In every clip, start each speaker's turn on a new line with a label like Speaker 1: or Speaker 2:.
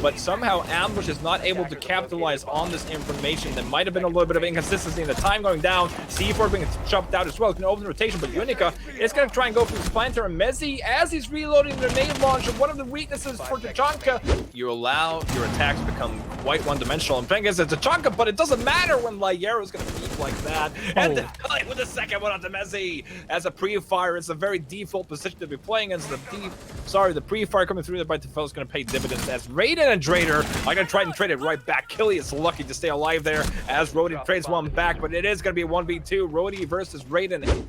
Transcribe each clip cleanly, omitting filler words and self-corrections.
Speaker 1: but somehow Ambush is not able to capitalize on this information. There might have been a little bit of inconsistency in the time going down. C4 being chopped out as well. It's going to open the rotation, but Unica is going to try and go for the Splinter. And Mezzi, as he's reloading the grenade launcher, one of the weaknesses for Tachanka, you allow your attacks to become quite one-dimensional. And thing is, it's Tachanka, but it doesn't matter when Lyero is going to beat like that. And then with the second one onto Mezzi as a pre-fire. It's a very default position to be playing as the pre-fire coming through there by default is going to pay dividends as Raiden and Drader are going to try and trade it right back. Killy is lucky to stay alive there as Rody trades one back, but it is going to be a 1v2. Rody versus Raiden.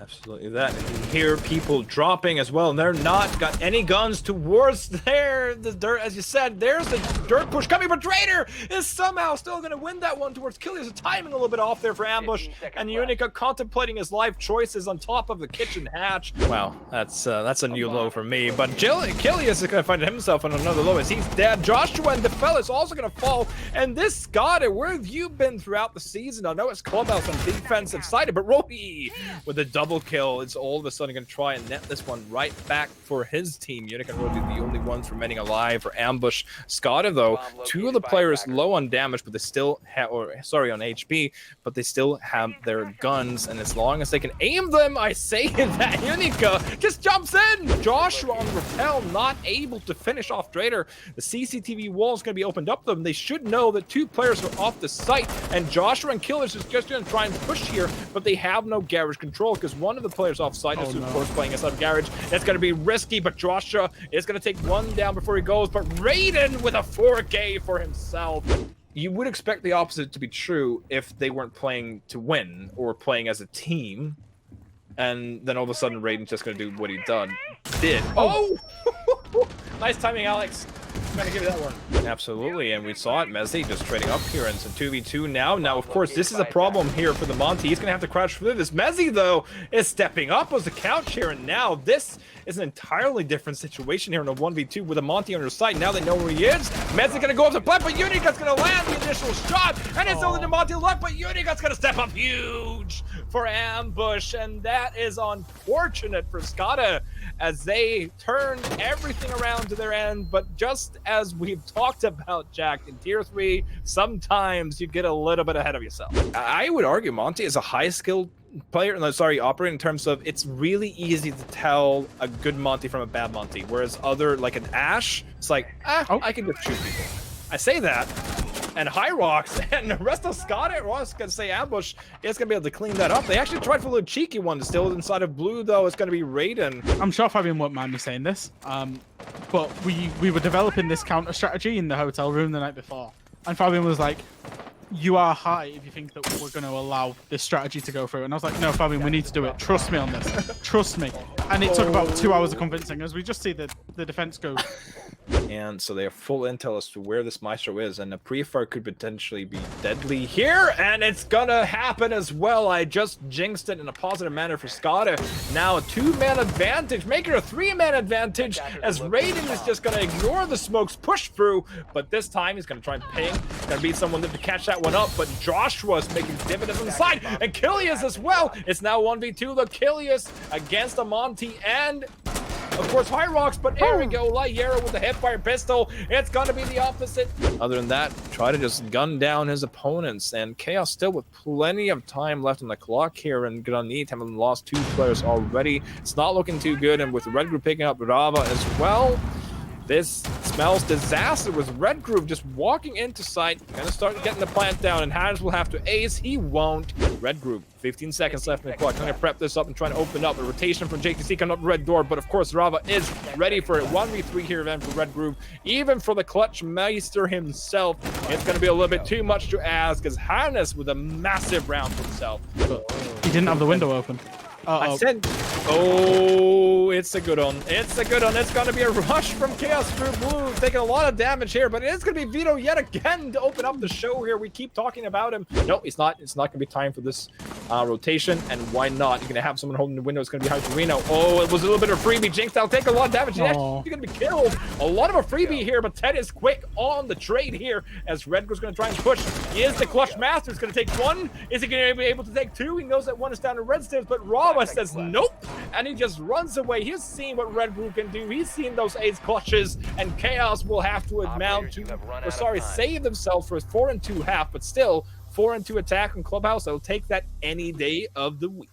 Speaker 1: Absolutely that. And you hear people dropping as well, and they're not got any guns towards the dirt. As you said, there's the dirt push coming, but Drader is somehow still going to win that one towards Killy. There's a timing a little bit off there for Ambush, and Unica contemplating his life choices on top of the kitchen hatch. Wow, that's a new low for me. But Killy is going to find himself on another low as he's dead. Joshua and DeFell is also going to fall, and this SKADE, where have you been throughout the season? I know it's Clubhouse on defensive side, but Rody with a double kill is all of a sudden going to try and net this one right back for his team. Unica and Rody the only ones remaining alive for Ambush. SKADE though, two of the players low on damage, but they still have, on HP, but they still have their guns, and as long as they can aim them, I say that Unica just jumps in. Joshua on rappel, not able to finish off Drader. The CCTV wall is going to be opened up to them. They should know that two players are off the site, and Joshua and Killers is just going to try and push here, but they have no garage control because one of the players off site is of course playing inside of garage. That's going to be risky, but Joshua is going to take one down before he goes, but Raiden with a 4K for himself. You would expect the opposite to be true if they weren't playing to win or playing as a team, and then all of a sudden Raiden's just going to do what he did. Oh! Nice timing, Alex. I'm gonna give you that one. Absolutely, and we saw it. Mezzi just trading up here, and it's a 2v2 now. Now, of course, this is a problem here for the Monty. He's gonna have to crash through this. Mezzi, though, is stepping up as the couch here, and now this is an entirely different situation here in a 1v2 with a Monty on her side. Now they know where he is. Mezzi's gonna go up to plant, but Unica's gonna land the initial shot, and it's only the Monty luck, but Unica's gonna step up huge for Ambush, and that is unfortunate for SKADE as they turned everything around to their end. But just as we've talked about, Jack, in Tier 3, sometimes you get a little bit ahead of yourself. I would argue Monty is a high-skilled player, operator in terms of it's really easy to tell a good Monty from a bad Monty, whereas other, like an Ash, it's like, I can just shoot people. I say that, and Hyrox and the rest of SKADE, I was going to say Ambush, is going to be able to clean that up. They actually tried for a little cheeky one still inside of blue, though. It's going to be Raiden.
Speaker 2: I'm sure Fabian won't mind me saying this, but we were developing this counter strategy in the hotel room the night before, and Fabian was like, you are high if you think that we're going to allow this strategy to go through. And I was like, no, Fabian, we need to do it. Trust me on this. Trust me. And it took about 2 hours of convincing as we just see the defense go.
Speaker 1: And so they have full intel as to where this Maestro is, and a pre-fire could potentially be deadly here, and it's gonna happen as well. I just jinxed it in a positive manner for SKADE. Now a 2-man advantage, making a 3-man advantage as Raiden is just gonna ignore the smokes, push through, but this time he's gonna try and ping. Gonna be someone to catch that one up, but Joshua's making dividends on the side, and Kilius as well. It's now 1v2, the Kilius against a Monty, and of course, Hyrox, but there we go. Lyero with the hipfire pistol. It's going to be the opposite. Other than that, try to just gun down his opponents. And Chaos still with plenty of time left on the clock here. And Granit having lost 2 players already. It's not looking too good. And with Red Group picking up Rava as well, this smells disaster with Red Groove just walking into sight. Gonna start getting the plant down, and Hannes will have to ace. He won't. Red Groove, 15 seconds left in the clock. Gonna prep this up and try to open up a rotation from JTC coming up the red door, but of course Rava is ready for it. 1v3 here then for Red Groove. Even for the Clutch Meister himself, it's gonna be a little bit too much to ask, because Hannes with a massive round for himself.
Speaker 2: He didn't have the window open.
Speaker 1: I said, oh, it's a good one. It's a good one. It's going to be a rush from Chaos through blue, taking a lot of damage here, but it is going to be Vito yet again to open up the show here. We keep talking about him. No, it's not. It's not going to be time for this rotation, and why not? You're going to have someone holding the window. It's going to be Hyperino. Oh, it was a little bit of freebie. Jinx, that'll take a lot of damage. He's actually going to be killed. A lot of a freebie here, but Ted is quick on the trade here as Redgo's going to try and push. He is the Clutch Master. He's going to take 1. Is he going to be able to take 2? He knows that 1 is down to Red Stairs, but Rava says nope. and he just runs away. He's seen what Red Group can do. He's seen those ace clutches, and Chaos will have to amount to, or sorry, save themselves for his 4-2 half, but still 4-2 attack on Clubhouse. I'll take that any day of the week.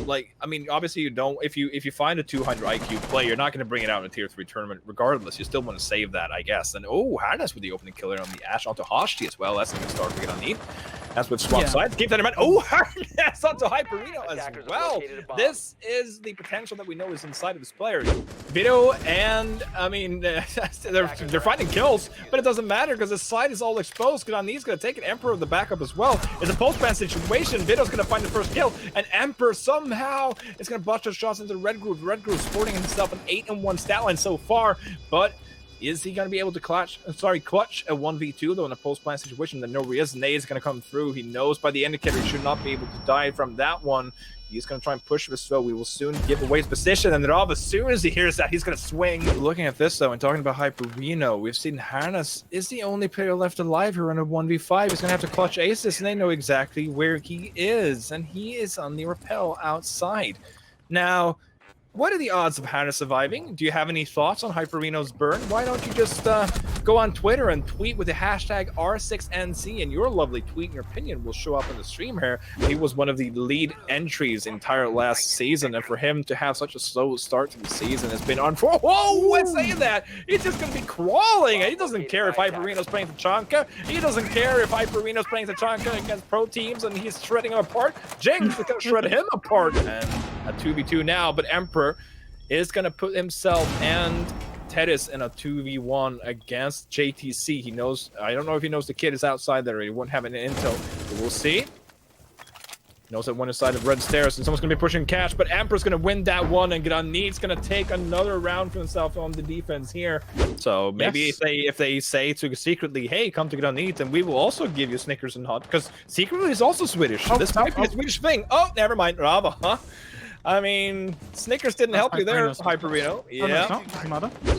Speaker 1: Like, I mean, obviously you don't, if you find a 200 IQ play, you're not going to bring it out in a tier 3 tournament regardless. You still want to save that, I guess. And oh, Harness with the opening killer on the Ash onto Hoshi as well. That's a good start to get on Need. That's with swap sides. Keep that in mind. Oh, Harness onto Hyperino as well. This is the potential that we know is inside of this player. Vito and, I mean, they're finding kills, but it doesn't matter because the side is all exposed. Granit's going to take an Emperor of the backup as well. It's a post-ban situation. Vito's going to find the first kill, and Emperor somehow is going to bust his shots into Red Group. Red Group sporting himself an 8-1 stat line so far, but is he going to be able to clutch a 1v2 though in a post-plan situation? The nobody is. Nay is going to come through. He knows by the indicator he should not be able to die from that one. He's going to try and push this, so we will soon give away his position. And then Rob, as soon as he hears that, he's going to swing. Looking at this, though, and talking about Hyperino, we've seen Harness is the only player left alive here in a 1v5. He's going to have to clutch aces, and they know exactly where he is. And he is on the rappel outside. Now, what are the odds of Harness surviving? Do you have any thoughts on Hyperino's burn? Why don't you just go on Twitter and tweet with the hashtag R6NC, and your lovely tweet and your opinion will show up in the stream here. He was one of the lead entries entire last season, and for him to have such a slow start to the season has been unfortunate. Whoa, let's say that. He's just going to be crawling. He doesn't care if Hyperino's playing Tachanka. He doesn't care if Hyperino's playing Tachanka against pro teams and he's shredding him apart. Jinx is going to shred him apart. And a 2v2 now, but Emperor is going to put himself and Tedis in a 2v1 against JTC. He knows, I don't know if he knows the kid is outside there. He won't have any intel, but we'll see. He knows that one is side of red stairs, and someone's going to be pushing cash, but Emperor's going to win that one, and Granit's going to take another round for himself on the defense here. So maybe if they say to secretly, hey, come to Granit, and we will also give you Snickers and hot, because secretly is also Swedish. This might be a Swedish thing. Oh, never mind. Rava, huh? I mean, Snickers didn't help you there, Hyperino. Yeah.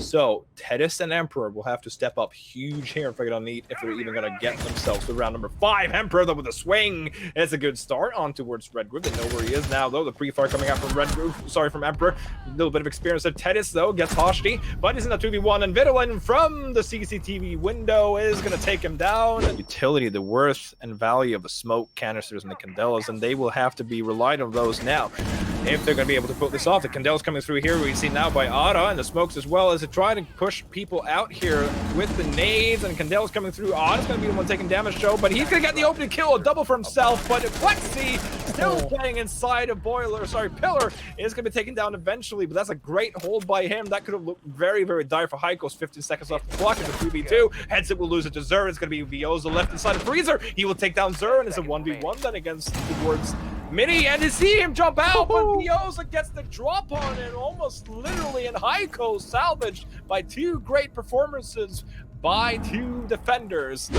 Speaker 1: So, Tedis and Emperor will have to step up huge here if they're even going to get themselves to round number 5. Emperor, though, with a swing. It's a good start on towards Red Group. They know where he is now, though. The pre-fire coming out from Red Group. Sorry, from Emperor. A little bit of experience there. Tedis, though, gets Hoshi, but he's in a 2v1. And Vitolin from the CCTV window is going to take him down. Utility, the worth and value of the smoke canisters and the Candelas, and they will have to be relied on those now if they're going to be able to put this off. The Candel's coming through here, we see now by Ada, and the smokes as well as to try to push people out here with the nades, and Candel's coming through. Ada's going to be the one taking damage, show, but he's going to get the opening kill, a double for himself, but Flexi still playing inside of Pillar is going to be taken down eventually, but that's a great hold by him. That could have looked very, very dire for Heiko's. 15 seconds left to block. It's a 2v2. Headset will lose it to Zur. It's going to be Vioza left inside of Freezer. He will take down Zur, and it's a 1v1 then against towards Mini, and you see him jump out, but Vioza gets the drop on it, almost literally, and Heiko salvaged by 2 great performances by 2 defenders.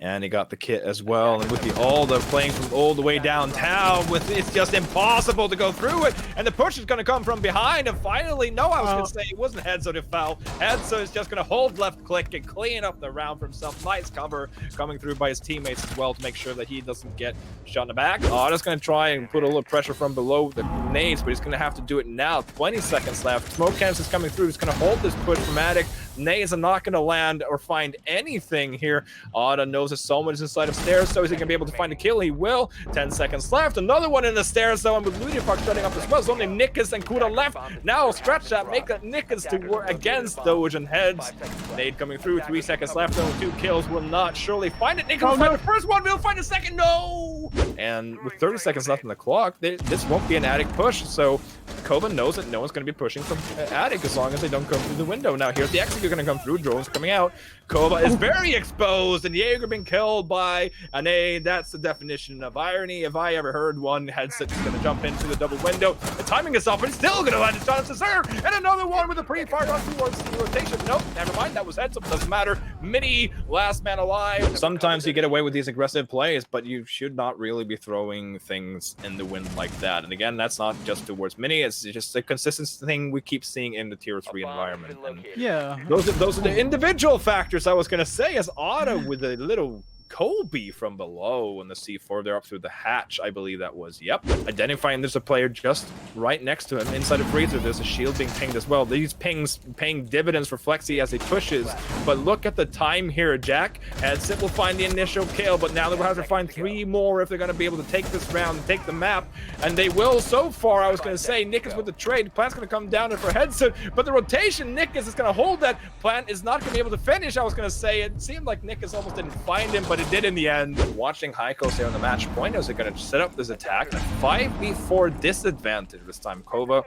Speaker 1: And he got the kit as well, and with all the playing from all the way downtown, it's just impossible to go through it, and the push is going to come from behind, and finally, no, I was going to say it wasn't Hedzo to foul. Hedzo is just going to hold left click and clean up the round for himself. Nice cover coming through by his teammates as well to make sure that he doesn't get shot in the back. Just going to try and put a little pressure from below the nades, but he's going to have to do it now. 20 seconds left. Smoke cannons is coming through. He's going to hold this push from Attic. Nades are not going to land or find anything here. Ada knows that someone is inside of stairs, so is he going to be able to find a kill? He will. 10 seconds left. Another one in the stairs, though, and with Ludipark shutting up as well. There's only Nikas and Kuda left. Now, stretch that, make that Nikas to work against Doge and Heads. Nade coming through. 3 seconds left. Only 2 kills. Will not surely find it. Nikas will find the first one. Will find the second. No! And with 30 seconds left on the clock, this won't be an Attic push, so KOVA knows that no one's going to be pushing from Attic as long as they don't come through the window. Now, here's the execute going to come through. Drones coming out. KOVA is very exposed, and Jaeger being killed by an A. That's the definition of irony. If I ever heard one, Headset is going to jump into the double window. The timing is off, but he's still going to land his shot on Cesar. And another one with a pre-fire run towards the rotation. Nope, never mind. That was Headset. Doesn't matter. Mini, last man alive. Sometimes you get away with these aggressive plays, but you should not really be throwing things in the wind like that. And again, that's not just towards Mini. It's just a consistent thing we keep seeing in the tier 3 environment. And
Speaker 2: yeah,
Speaker 1: those are the individual factors I was going to say, as Otto with a little Kobe from below in the C4. They're up through the hatch, I believe that was. Yep. Identifying there's a player just right next to him. Inside of Freezer, there's a shield being pinged as well. These pings paying dividends for Flexi as he pushes. But look at the time here, Jack. And Sit will find the initial kill, but now they'll have to find 3 more if they're going to be able to take this round and take the map. And they will so far, I was going to say. Nick is with the trade. Plant's going to come down for Headset, but the rotation, Nick is going to hold that. Plant is not going to be able to finish, I was going to say. It seemed like Nick almost didn't find him, but it did in the end. Watching Heiko stay on the match point as they're going to set up this attack. 5v4 disadvantage this time. KOVA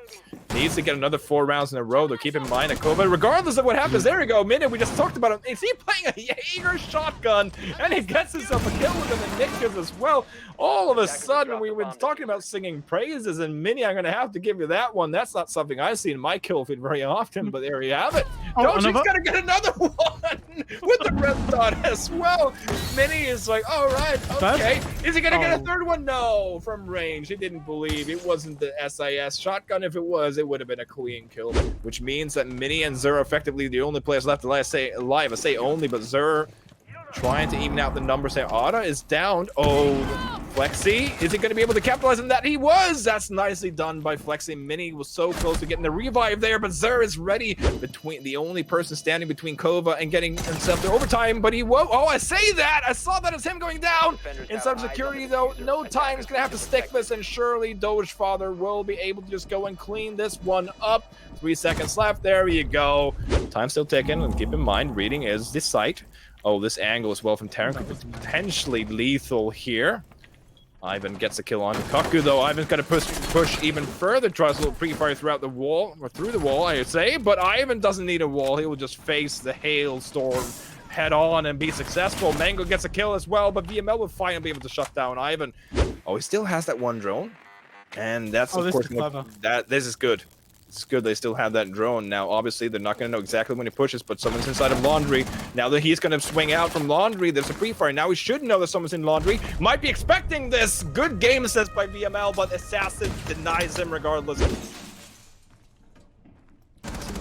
Speaker 1: needs to get another 4 rounds in a row, though. Keep in mind that KOVA, regardless of what happens, there we go, Minute, we just talked about him. Is he playing a Jaeger shotgun? And he gets himself a kill with him, and Nick does as well. All of a sudden, we were talking about singing praises, and Minnie, I'm going to have to give you that one. That's not something I see in my kill feed very often, but there you have it. Doji's got to get another one with the red dot as well. Minnie is like, all right, okay. Is he going to get a third one? No, from range. He didn't believe. It wasn't the SIS shotgun. If it was, it would have been a clean kill, which means that Minnie and Zur are effectively the only players left alive. I say only, but Zur trying to even out the numbers. Say Ada is down. Oh, Flexi, is he going to be able to capitalize on that? He was. That's nicely done by Flexi. Minnie was so close to getting the revive there, but Zur is ready. Between the only person standing between KOVA and getting himself to overtime, but he won't. Oh, I say that. I saw that as him going down. Inside of security, though, no time is going to have to stick this, and surely Doge Father will be able to just go and clean this one up. 3 seconds left. There you go. Time still ticking, and keep in mind, reading is the site. Oh, this angle as well from Terran could be potentially lethal here. Ivan gets a kill on Kaku, though. Ivan's got to push even further. Tries a little pre-fire throughout the wall, or through the wall, I would say. But Ivan doesn't need a wall. He will just face the hailstorm head on and be successful. Mango gets a kill as well, but VML will finally be able to shut down Ivan. Oh, he still has that one drone. And that's, of course, this is good. It's good they still have that drone. Now, obviously, they're not going to know exactly when he pushes, but someone's inside of Laundry. Now that he's going to swing out from Laundry, there's a pre-fire. Now he should know that someone's in Laundry. Might be expecting this. Good game assist by VML, but Assassin denies him regardless.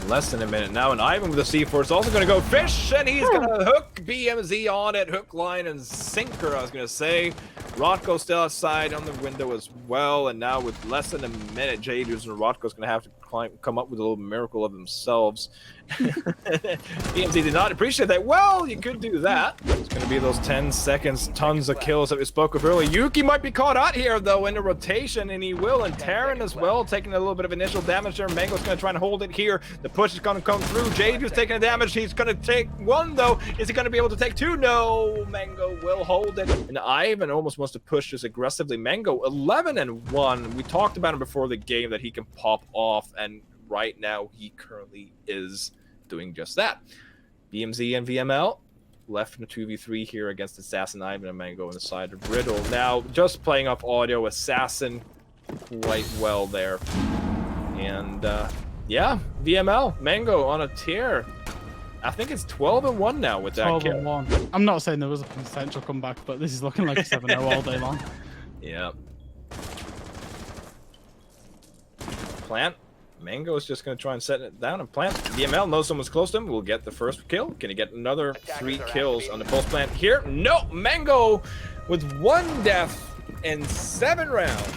Speaker 1: Less than a minute now, and Ivan with the C4 is also going to go fish, and he's going to hook BMZ on it. Hook, line, and sinker, I was going to say. Rotko still outside on the window as well, and now with less than a minute, Jadus and Rotko's going to have to come up with a little miracle of themselves. BMZ did not appreciate that. Well, you could do that. It's going to be those 10 seconds, tons of kills that we spoke of earlier. Yuki might be caught out here, though, in the rotation, and he will. And Terran as well, taking a little bit of initial damage there. Mango's going to try and hold it here. The push is going to come through. Jadu's taking a damage. He's going to take 1, though. Is he going to be able to take 2? No. Mango will hold it. And Ivan almost wants to push this aggressively. Mango, 11-1. We talked about him before the game that he can pop off, and right now he currently is doing just that. BMZ and VML left in a 2v3 here against Assassin, Ivan, and Mango on the side of Riddle. Now, just playing off audio, Assassin quite well there. And, yeah, VML, Mango on a tear. I think it's 12-1 now with that kill.
Speaker 2: 12-1. I'm not saying there was a potential comeback, but this is looking like a 7-0 all day long.
Speaker 1: Yeah. Plant. Mango is just going to try and set it down and plant. VML knows someone's close to him. Will get the first kill. Can he get another 3 kills on the pulse plant here? No! Mango with 1 death in 7 rounds.